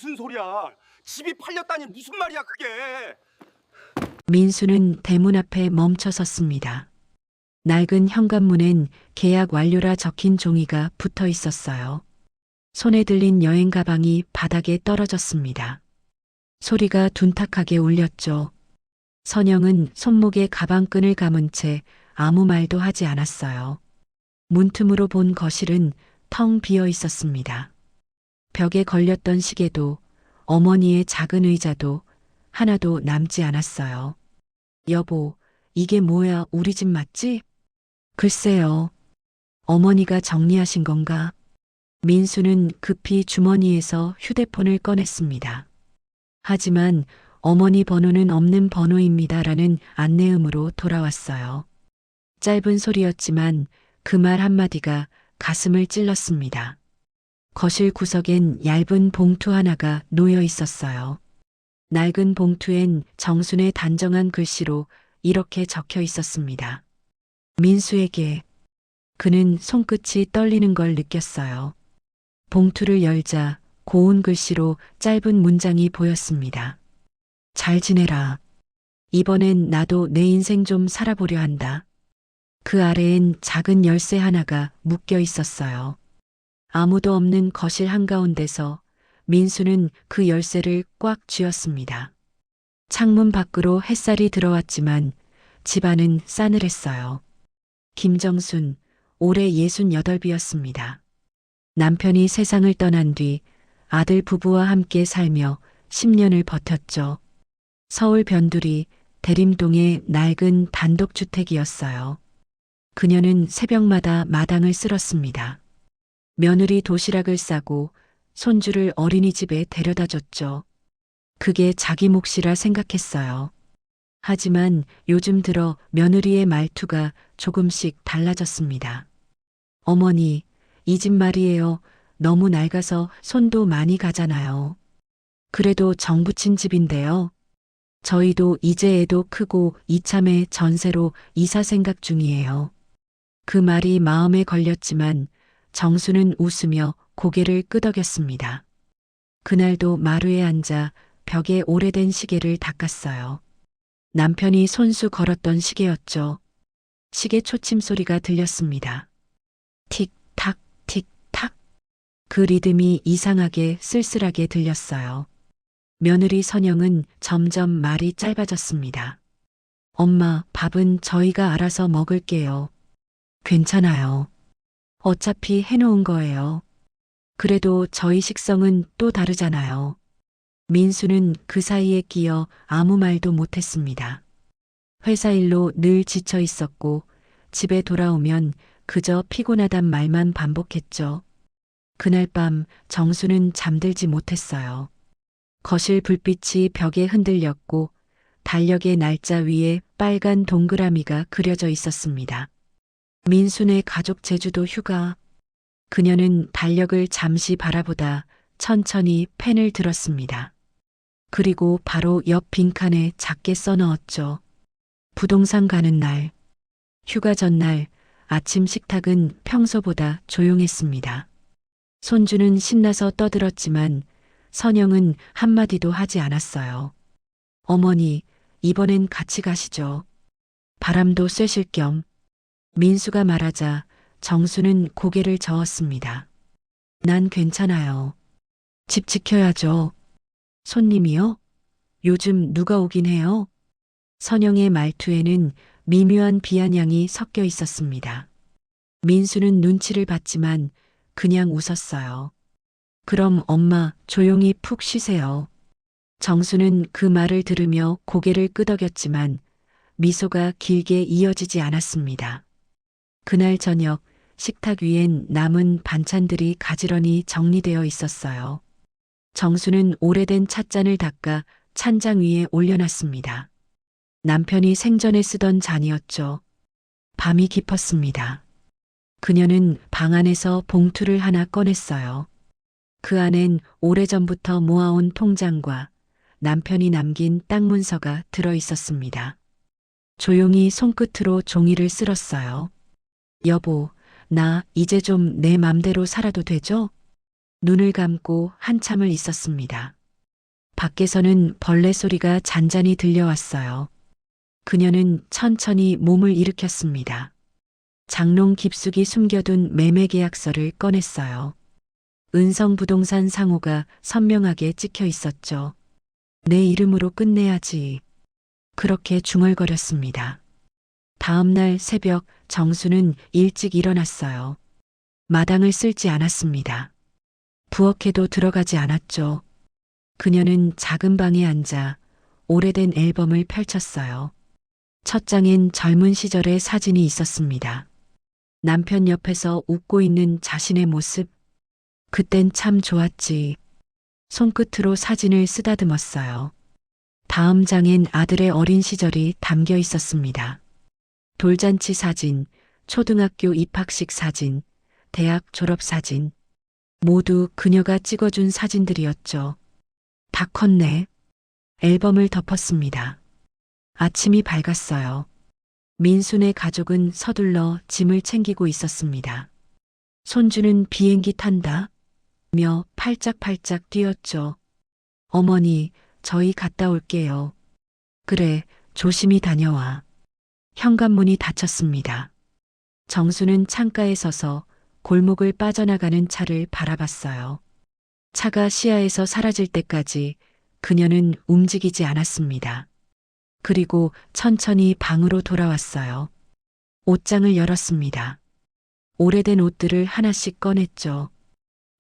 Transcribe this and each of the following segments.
무슨 소리야? 집이 팔렸다니 무슨 말이야 그게? 민수는 대문 앞에 멈춰 섰습니다. 낡은 현관문엔 계약 완료라 적힌 종이가 붙어 있었어요. 손에 들린 여행 가방이 바닥에 떨어졌습니다. 소리가 둔탁하게 울렸죠. 선영은 손목에 가방끈을 감은 채 아무 말도 하지 않았어요. 문틈으로 본 거실은 텅 비어 있었습니다. 벽에 걸렸던 시계도 어머니의 작은 의자도 하나도 남지 않았어요. 여보, 이게 뭐야, 우리 집 맞지? 글쎄요. 어머니가 정리하신 건가? 민수는 급히 주머니에서 휴대폰을 꺼냈습니다. 하지만 어머니 번호는 없는 번호입니다라는 안내음으로 돌아왔어요. 짧은 소리였지만 그 말 한마디가 가슴을 찔렀습니다. 거실 구석엔 얇은 봉투 하나가 놓여 있었어요. 낡은 봉투엔 정순의 단정한 글씨로 이렇게 적혀 있었습니다. 민수에게. 그는 손끝이 떨리는 걸 느꼈어요. 봉투를 열자 고운 글씨로 짧은 문장이 보였습니다. 잘 지내라. 이번엔 나도 내 인생 좀 살아보려 한다. 그 아래엔 작은 열쇠 하나가 묶여 있었어요. 아무도 없는 거실 한가운데서 민수는 그 열쇠를 꽉 쥐었습니다. 창문 밖으로 햇살이 들어왔지만 집안은 싸늘했어요. 김정순, 올해 68이었습니다. 남편이 세상을 떠난 뒤 아들 부부와 함께 살며 10년을 버텼죠. 서울 변두리 대림동의 낡은 단독주택이었어요. 그녀는 새벽마다 마당을 쓸었습니다. 며느리 도시락을 싸고 손주를 어린이집에 데려다 줬죠. 그게 자기 몫이라 생각했어요. 하지만 요즘 들어 며느리의 말투가 조금씩 달라졌습니다. 어머니, 이 집 말이에요. 너무 낡아서 손도 많이 가잖아요. 그래도 정 붙인 집인데요. 저희도 이제 애도 크고 이참에 전세로 이사 생각 중이에요. 그 말이 마음에 걸렸지만 정수는 웃으며 고개를 끄덕였습니다. 그날도 마루에 앉아 벽에 오래된 시계를 닦았어요. 남편이 손수 걸었던 시계였죠. 시계 초침 소리가 들렸습니다. 틱탁, 틱탁. 그 리듬이 이상하게 쓸쓸하게 들렸어요. 며느리 선영은 점점 말이 짧아졌습니다. 엄마, 밥은 저희가 알아서 먹을게요. 괜찮아요. 어차피 해놓은 거예요. 그래도 저희 식성은 또 다르잖아요. 민수는 그 사이에 끼어 아무 말도 못했습니다. 회사 일로 늘 지쳐 있었고 집에 돌아오면 그저 피곤하단 말만 반복했죠. 그날 밤 정수는 잠들지 못했어요. 거실 불빛이 벽에 흔들렸고 달력의 날짜 위에 빨간 동그라미가 그려져 있었습니다. 민수네 가족 제주도 휴가. 그녀는 달력을 잠시 바라보다 천천히 펜을 들었습니다. 그리고 바로 옆 빈칸에 작게 써넣었죠. 부동산 가는 날. 휴가 전날 아침 식탁은 평소보다 조용했습니다. 손주는 신나서 떠들었지만 선영은 한마디도 하지 않았어요. 어머니, 이번엔 같이 가시죠. 바람도 쐬실 겸. 민수가 말하자 정수는 고개를 저었습니다. 난 괜찮아요. 집 지켜야죠. 손님이요? 요즘 누가 오긴 해요? 선영의 말투에는 미묘한 비아냥이 섞여 있었습니다. 민수는 눈치를 봤지만 그냥 웃었어요. 그럼 엄마 조용히 푹 쉬세요. 정수는 그 말을 들으며 고개를 끄덕였지만 미소가 길게 이어지지 않았습니다. 그날 저녁 식탁 위엔 남은 반찬들이 가지런히 정리되어 있었어요. 정수는 오래된 찻잔을 닦아 찬장 위에 올려놨습니다. 남편이 생전에 쓰던 잔이었죠. 밤이 깊었습니다. 그녀는 방 안에서 봉투를 하나 꺼냈어요. 그 안엔 오래전부터 모아온 통장과 남편이 남긴 땅 문서가 들어 있었습니다. 조용히 손끝으로 종이를 쓸었어요. 여보, 나 이제 좀 내 맘대로 살아도 되죠? 눈을 감고 한참을 있었습니다. 밖에서는 벌레 소리가 잔잔히 들려왔어요. 그녀는 천천히 몸을 일으켰습니다. 장롱 깊숙이 숨겨둔 매매 계약서를 꺼냈어요. 은성부동산 상호가 선명하게 찍혀 있었죠. 내 이름으로 끝내야지. 그렇게 중얼거렸습니다. 다음 날 새벽 정수는 일찍 일어났어요. 마당을 쓸지 않았습니다. 부엌에도 들어가지 않았죠. 그녀는 작은 방에 앉아 오래된 앨범을 펼쳤어요. 첫 장엔 젊은 시절의 사진이 있었습니다. 남편 옆에서 웃고 있는 자신의 모습. 그땐 참 좋았지. 손끝으로 사진을 쓰다듬었어요. 다음 장엔 아들의 어린 시절이 담겨 있었습니다. 돌잔치 사진, 초등학교 입학식 사진, 대학 졸업 사진. 모두 그녀가 찍어준 사진들이었죠. 다 컸네. 앨범을 덮었습니다. 아침이 밝았어요. 민순의 가족은 서둘러 짐을 챙기고 있었습니다. 손주는 비행기 탄다 며 팔짝팔짝 뛰었죠. 어머니, 저희 갔다 올게요. 그래, 조심히 다녀와. 현관문이 닫혔습니다. 정수는 창가에 서서 골목을 빠져나가는 차를 바라봤어요. 차가 시야에서 사라질 때까지 그녀는 움직이지 않았습니다. 그리고 천천히 방으로 돌아왔어요. 옷장을 열었습니다. 오래된 옷들을 하나씩 꺼냈죠.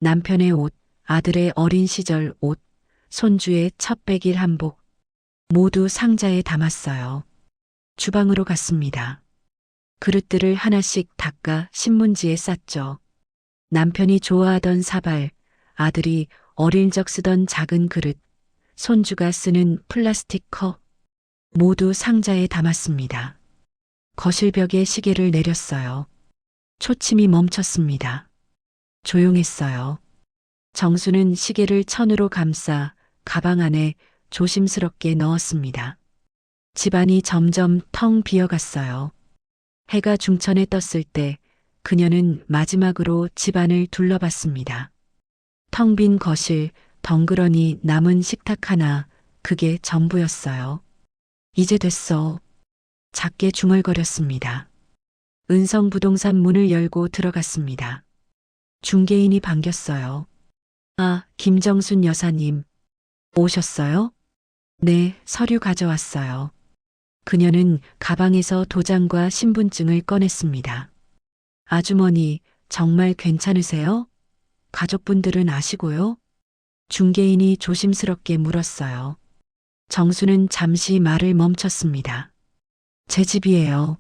남편의 옷, 아들의 어린 시절 옷, 손주의 첫 백일 한복. 모두 상자에 담았어요. 주방으로 갔습니다. 그릇들을 하나씩 닦아 신문지에 쌌죠. 남편이 좋아하던 사발, 아들이 어릴 적 쓰던 작은 그릇, 손주가 쓰는 플라스틱 컵. 모두 상자에 담았습니다. 거실벽에 시계를 내렸어요. 초침이 멈췄습니다. 조용했어요. 정수는 시계를 천으로 감싸 가방 안에 조심스럽게 넣었습니다. 집안이 점점 텅 비어갔어요. 해가 중천에 떴을 때 그녀는 마지막으로 집안을 둘러봤습니다. 텅 빈 거실, 덩그러니 남은 식탁 하나, 그게 전부였어요. 이제 됐어. 작게 중얼거렸습니다. 은성부동산 문을 열고 들어갔습니다. 중개인이 반겼어요. 아, 김정순 여사님. 오셨어요? 네, 서류 가져왔어요. 그녀는 가방에서 도장과 신분증을 꺼냈습니다. 아주머니, 정말 괜찮으세요? 가족분들은 아시고요? 중개인이 조심스럽게 물었어요. 정수는 잠시 말을 멈췄습니다. 제 집이에요.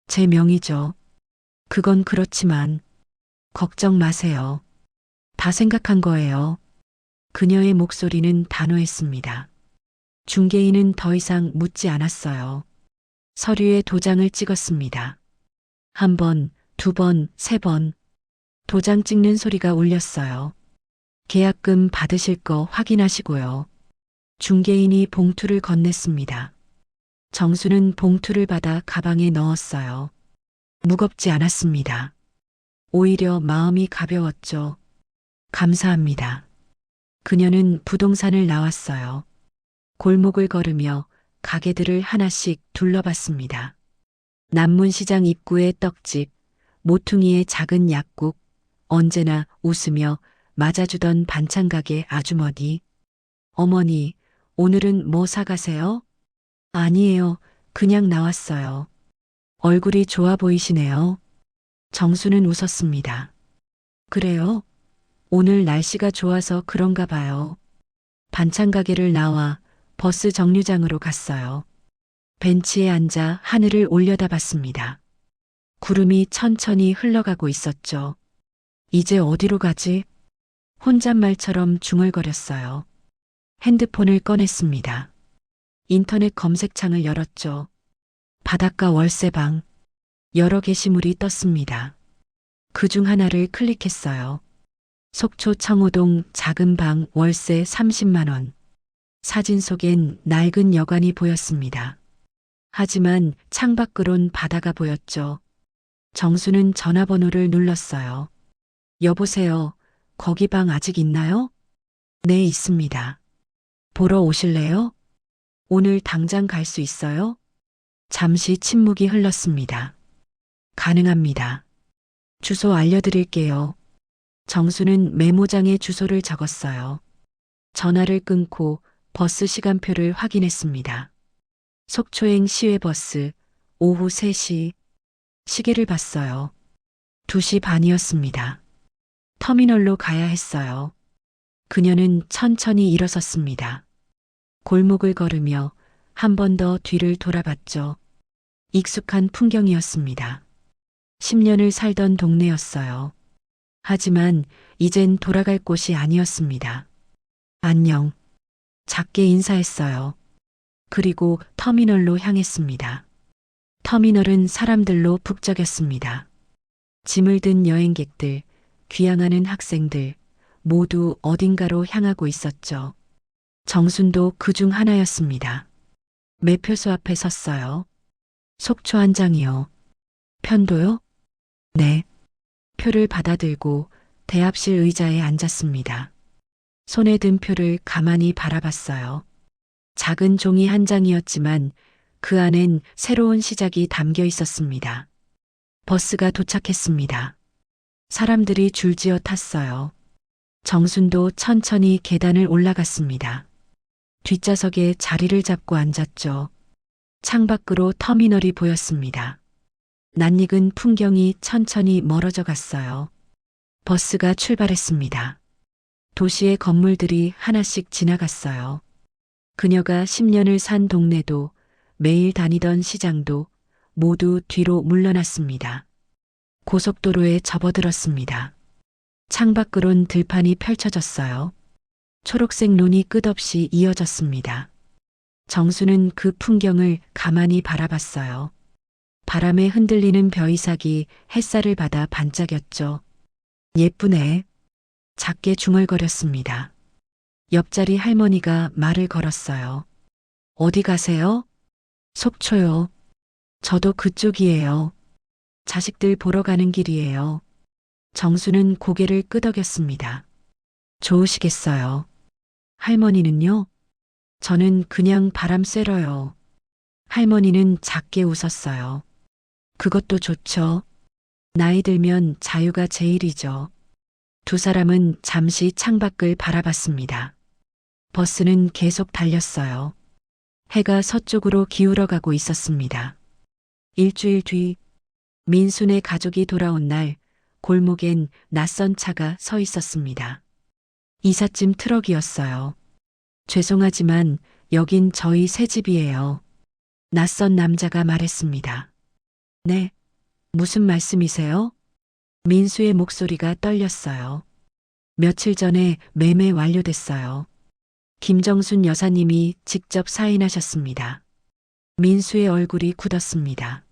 제 명의죠. 그건 그렇지만 걱정 마세요. 다 생각한 거예요. 그녀의 목소리는 단호했습니다. 중개인은 더 이상 묻지 않았어요. 서류에 도장을 찍었습니다. 한 번, 두 번, 세 번. 도장 찍는 소리가 울렸어요. 계약금 받으실 거 확인하시고요. 중개인이 봉투를 건넸습니다. 정수는 봉투를 받아 가방에 넣었어요. 무겁지 않았습니다. 오히려 마음이 가벼웠죠. 감사합니다. 그녀는 부동산을 나왔어요. 골목을 걸으며 가게들을 하나씩 둘러봤습니다. 남문시장 입구의 떡집, 모퉁이의 작은 약국, 언제나 웃으며 맞아주던 반찬가게 아주머니. 어머니, 오늘은 뭐 사가세요? 아니에요. 그냥 나왔어요. 얼굴이 좋아 보이시네요. 정수는 웃었습니다. 그래요? 오늘 날씨가 좋아서 그런가 봐요. 반찬 가게를 나와 버스 정류장으로 갔어요. 벤치에 앉아 하늘을 올려다봤습니다. 구름이 천천히 흘러가고 있었죠. 이제 어디로 가지? 혼잣말처럼 중얼거렸어요. 핸드폰을 꺼냈습니다. 인터넷 검색창을 열었죠. 바닷가 월세방. 여러 게시물이 떴습니다. 그중 하나를 클릭했어요. 속초 청호동 작은 방 월세 30만 원. 사진 속엔 낡은 여관이 보였습니다. 하지만 창밖으론 바다가 보였죠. 정수는 전화번호를 눌렀어요. 여보세요. 거기 방 아직 있나요? 네, 있습니다. 보러 오실래요? 오늘 당장 갈 수 있어요? 잠시 침묵이 흘렀습니다. 가능합니다. 주소 알려드릴게요. 정수는 메모장에 주소를 적었어요. 전화를 끊고 버스 시간표를 확인했습니다. 속초행 시외버스 오후 3시. 시계를 봤어요. 2시 반이었습니다. 터미널로 가야 했어요. 그녀는 천천히 일어섰습니다. 골목을 걸으며 한 번 더 뒤를 돌아봤죠. 익숙한 풍경이었습니다. 10년을 살던 동네였어요. 하지만 이젠 돌아갈 곳이 아니었습니다. 안녕. 작게 인사했어요. 그리고 터미널로 향했습니다. 터미널은 사람들로 북적였습니다. 짐을 든 여행객들, 귀향하는 학생들, 모두 어딘가로 향하고 있었죠. 정순도 그 중 하나였습니다. 매표소 앞에 섰어요. 속초 한 장이요. 편도요? 네. 표를 받아들고 대합실 의자에 앉았습니다. 손에 든 표를 가만히 바라봤어요. 작은 종이 한 장이었지만 그 안엔 새로운 시작이 담겨 있었습니다. 버스가 도착했습니다. 사람들이 줄지어 탔어요. 정순도 천천히 계단을 올라갔습니다. 뒷좌석에 자리를 잡고 앉았죠. 창밖으로 터미널이 보였습니다. 낯익은 풍경이 천천히 멀어져 갔어요. 버스가 출발했습니다. 도시의 건물들이 하나씩 지나갔어요. 그녀가 10년을 산 동네도 매일 다니던 시장도 모두 뒤로 물러났습니다. 고속도로에 접어들었습니다. 창밖으론 들판이 펼쳐졌어요. 초록색 논이 끝없이 이어졌습니다. 정수는 그 풍경을 가만히 바라봤어요. 바람에 흔들리는 벼이삭이 햇살을 받아 반짝였죠. 예쁘네. 작게 중얼거렸습니다. 옆자리 할머니가 말을 걸었어요. 어디 가세요? 속초요. 저도 그쪽이에요. 자식들 보러 가는 길이에요. 정수는 고개를 끄덕였습니다. 좋으시겠어요. 할머니는요? 저는 그냥 바람 쐬러요. 할머니는 작게 웃었어요. 그것도 좋죠. 나이 들면 자유가 제일이죠. 두 사람은 잠시 창밖을 바라봤습니다. 버스는 계속 달렸어요. 해가 서쪽으로 기울어가고 있었습니다. 일주일 뒤 민순의 가족이 돌아온 날 골목엔 낯선 차가 서 있었습니다. 이삿짐 트럭이었어요. 죄송하지만 여긴 저희 새 집이에요. 낯선 남자가 말했습니다. 네, 무슨 말씀이세요? 민수의 목소리가 떨렸어요. 며칠 전에 매매 완료됐어요. 김정순 여사님이 직접 사인하셨습니다. 민수의 얼굴이 굳었습니다.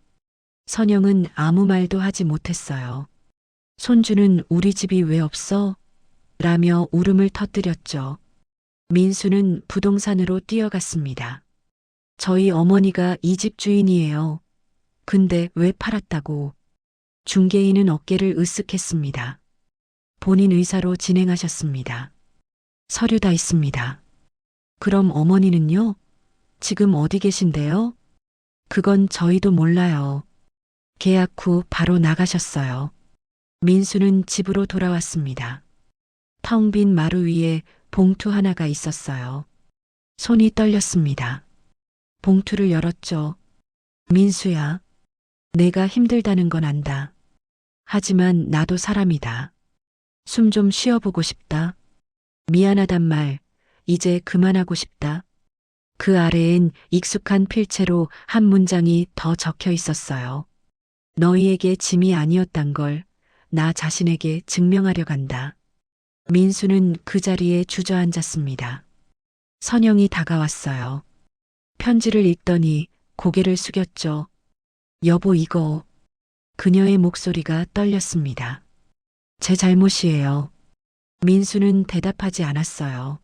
선영은 아무 말도 하지 못했어요. 손주는 우리 집이 왜 없어? 라며 울음을 터뜨렸죠. 민수는 부동산으로 뛰어갔습니다. 저희 어머니가 이 집 주인이에요. 근데 왜 팔았다고? 중개인은 어깨를 으쓱했습니다. 본인 의사로 진행하셨습니다. 서류 다 있습니다. 그럼 어머니는요? 지금 어디 계신데요? 그건 저희도 몰라요. 계약 후 바로 나가셨어요. 민수는 집으로 돌아왔습니다. 텅 빈 마루 위에 봉투 하나가 있었어요. 손이 떨렸습니다. 봉투를 열었죠. 민수야, 내가 힘들다는 건 안다. 하지만 나도 사람이다. 숨 좀 쉬어보고 싶다. 미안하단 말, 이제 그만하고 싶다. 그 아래엔 익숙한 필체로 한 문장이 더 적혀 있었어요. 너희에게 짐이 아니었단 걸 나 자신에게 증명하려 간다. 민수는 그 자리에 주저앉았습니다. 선영이 다가왔어요. 편지를 읽더니 고개를 숙였죠. 여보, 이거. 그녀의 목소리가 떨렸습니다. 제 잘못이에요. 민수는 대답하지 않았어요.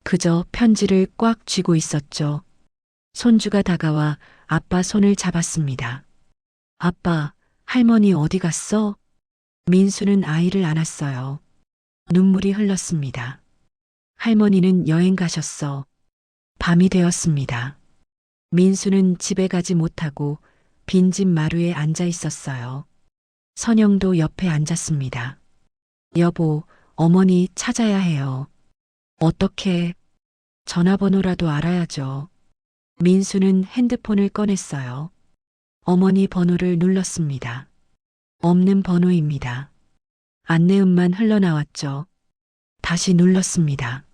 그저 편지를 꽉 쥐고 있었죠. 손주가 다가와 아빠 손을 잡았습니다. 아빠, 할머니 어디 갔어? 민수는 아이를 안았어요. 눈물이 흘렀습니다. 할머니는 여행 가셨어. 밤이 되었습니다. 민수는 집에 가지 못하고 빈집 마루에 앉아 있었어요. 선영도 옆에 앉았습니다. 여보, 어머니 찾아야 해요. 어떻게? 전화번호라도 알아야죠. 민수는 핸드폰을 꺼냈어요. 어머니 번호를 눌렀습니다. 없는 번호입니다. 안내음만 흘러나왔죠. 다시 눌렀습니다.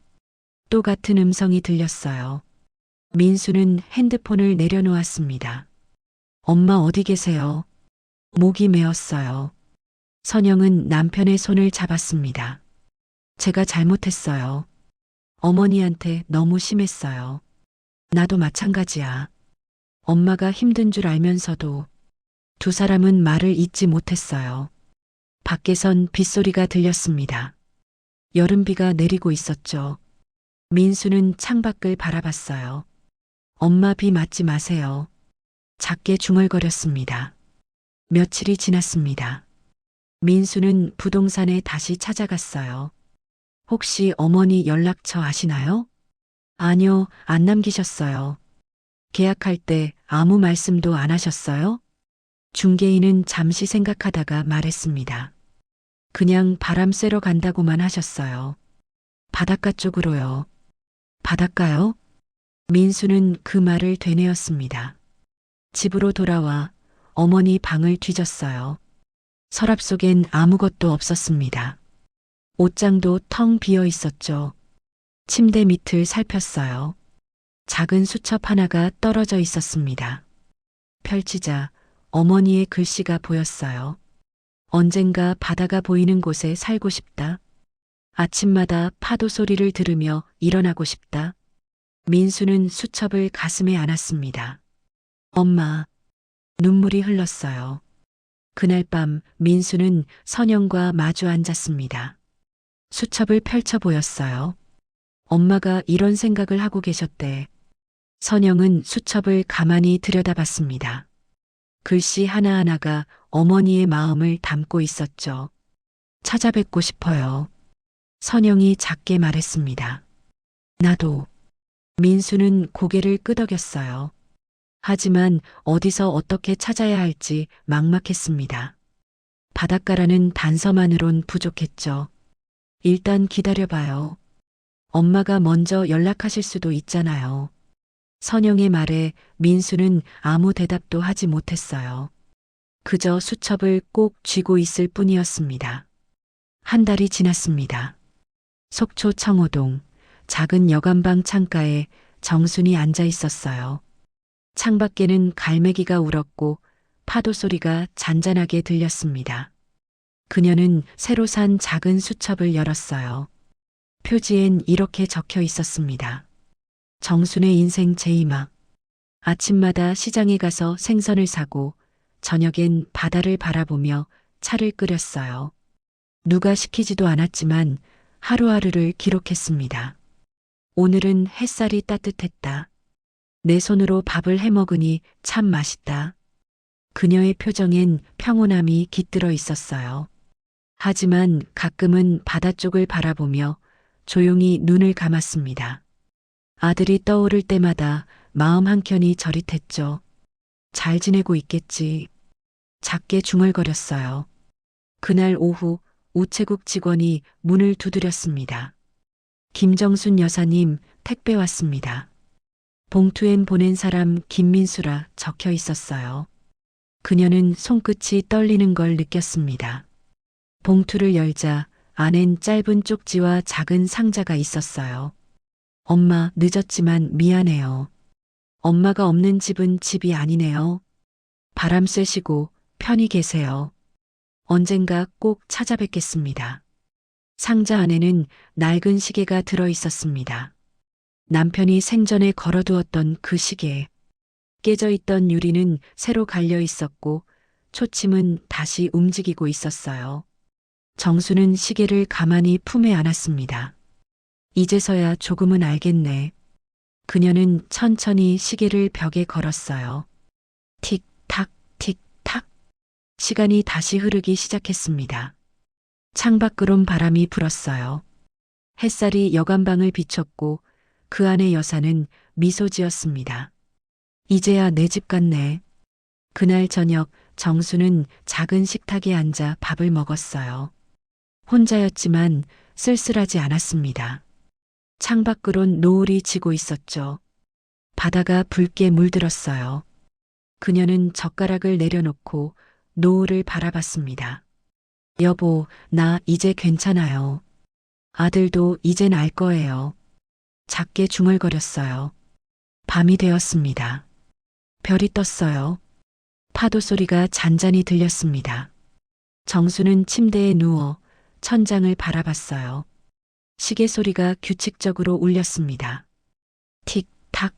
또 같은 음성이 들렸어요. 민수는 핸드폰을 내려놓았습니다. 엄마 어디 계세요? 목이 메었어요. 선영은 남편의 손을 잡았습니다. 제가 잘못했어요. 어머니한테 너무 심했어요. 나도 마찬가지야. 엄마가 힘든 줄 알면서도 두 사람은 말을 잇지 못했어요. 밖에선 빗소리가 들렸습니다. 여름비가 내리고 있었죠. 민수는 창밖을 바라봤어요. 엄마 비 맞지 마세요. 작게 중얼거렸습니다. 며칠이 지났습니다. 민수는 부동산에 다시 찾아갔어요. 혹시 어머니 연락처 아시나요? 아니요, 안 남기셨어요. 계약할 때 아무 말씀도 안 하셨어요? 중개인은 잠시 생각하다가 말했습니다. 그냥 바람 쐬러 간다고만 하셨어요. 바닷가 쪽으로요. 바닷가요? 민수는 그 말을 되뇌었습니다. 집으로 돌아와 어머니 방을 뒤졌어요. 서랍 속엔 아무것도 없었습니다. 옷장도 텅 비어 있었죠. 침대 밑을 살폈어요. 작은 수첩 하나가 떨어져 있었습니다. 펼치자 어머니의 글씨가 보였어요. 언젠가 바다가 보이는 곳에 살고 싶다. 아침마다 파도 소리를 들으며 일어나고 싶다. 민수는 수첩을 가슴에 안았습니다. 엄마, 눈물이 흘렀어요. 그날 밤 민수는 선영과 마주 앉았습니다. 수첩을 펼쳐 보였어요. 엄마가 이런 생각을 하고 계셨대. 선영은 수첩을 가만히 들여다봤습니다. 글씨 하나하나가 어머니의 마음을 담고 있었죠. 찾아뵙고 싶어요. 선영이 작게 말했습니다. 나도. 민수는 고개를 끄덕였어요. 하지만 어디서 어떻게 찾아야 할지 막막했습니다. 바닷가라는 단서만으론 부족했죠. 일단 기다려봐요. 엄마가 먼저 연락하실 수도 있잖아요. 선영의 말에 민수는 아무 대답도 하지 못했어요. 그저 수첩을 꼭 쥐고 있을 뿐이었습니다. 한 달이 지났습니다. 속초 청호동 작은 여관방 창가에 정순이 앉아 있었어요. 창밖에는 갈매기가 울었고 파도 소리가 잔잔하게 들렸습니다. 그녀는 새로 산 작은 수첩을 열었어요. 표지엔 이렇게 적혀 있었습니다. 정순의 인생 제2막. 아침마다 시장에 가서 생선을 사고 저녁엔 바다를 바라보며 차를 끓였어요. 누가 시키지도 않았지만 하루하루를 기록했습니다. 오늘은 햇살이 따뜻했다. 내 손으로 밥을 해 먹으니 참 맛있다. 그녀의 표정엔 평온함이 깃들어 있었어요. 하지만 가끔은 바다 쪽을 바라보며 조용히 눈을 감았습니다. 아들이 떠오를 때마다 마음 한켠이 저릿했죠. 잘 지내고 있겠지. 작게 중얼거렸어요. 그날 오후 우체국 직원이 문을 두드렸습니다. 김정순 여사님, 택배 왔습니다. 봉투엔 보낸 사람 김민수라 적혀 있었어요. 그녀는 손끝이 떨리는 걸 느꼈습니다. 봉투를 열자 안엔 짧은 쪽지와 작은 상자가 있었어요. 엄마, 늦었지만 미안해요. 엄마가 없는 집은 집이 아니네요. 바람 쐬시고 편히 계세요. 언젠가 꼭 찾아뵙겠습니다. 상자 안에는 낡은 시계가 들어 있었습니다. 남편이 생전에 걸어두었던 그 시계. 깨져 있던 유리는 새로 갈려 있었고 초침은 다시 움직이고 있었어요. 정수는 시계를 가만히 품에 안았습니다. 이제서야 조금은 알겠네. 그녀는 천천히 시계를 벽에 걸었어요. 틱탁, 틱탁. 시간이 다시 흐르기 시작했습니다. 창밖으론 바람이 불었어요. 햇살이 여간방을 비췄고 그 안의 여사는 미소 지었습니다. 이제야 내 집 같네. 그날 저녁 정수는 작은 식탁에 앉아 밥을 먹었어요. 혼자였지만 쓸쓸하지 않았습니다. 창밖으론 노을이 지고 있었죠. 바다가 붉게 물들었어요. 그녀는 젓가락을 내려놓고 노을을 바라봤습니다. 여보, 나 이제 괜찮아요. 아들도 이젠 알 거예요. 작게 중얼거렸어요. 밤이 되었습니다. 별이 떴어요. 파도 소리가 잔잔히 들렸습니다. 정수는 침대에 누워 천장을 바라봤어요. 시계 소리가 규칙적으로 울렸습니다. 틱탁.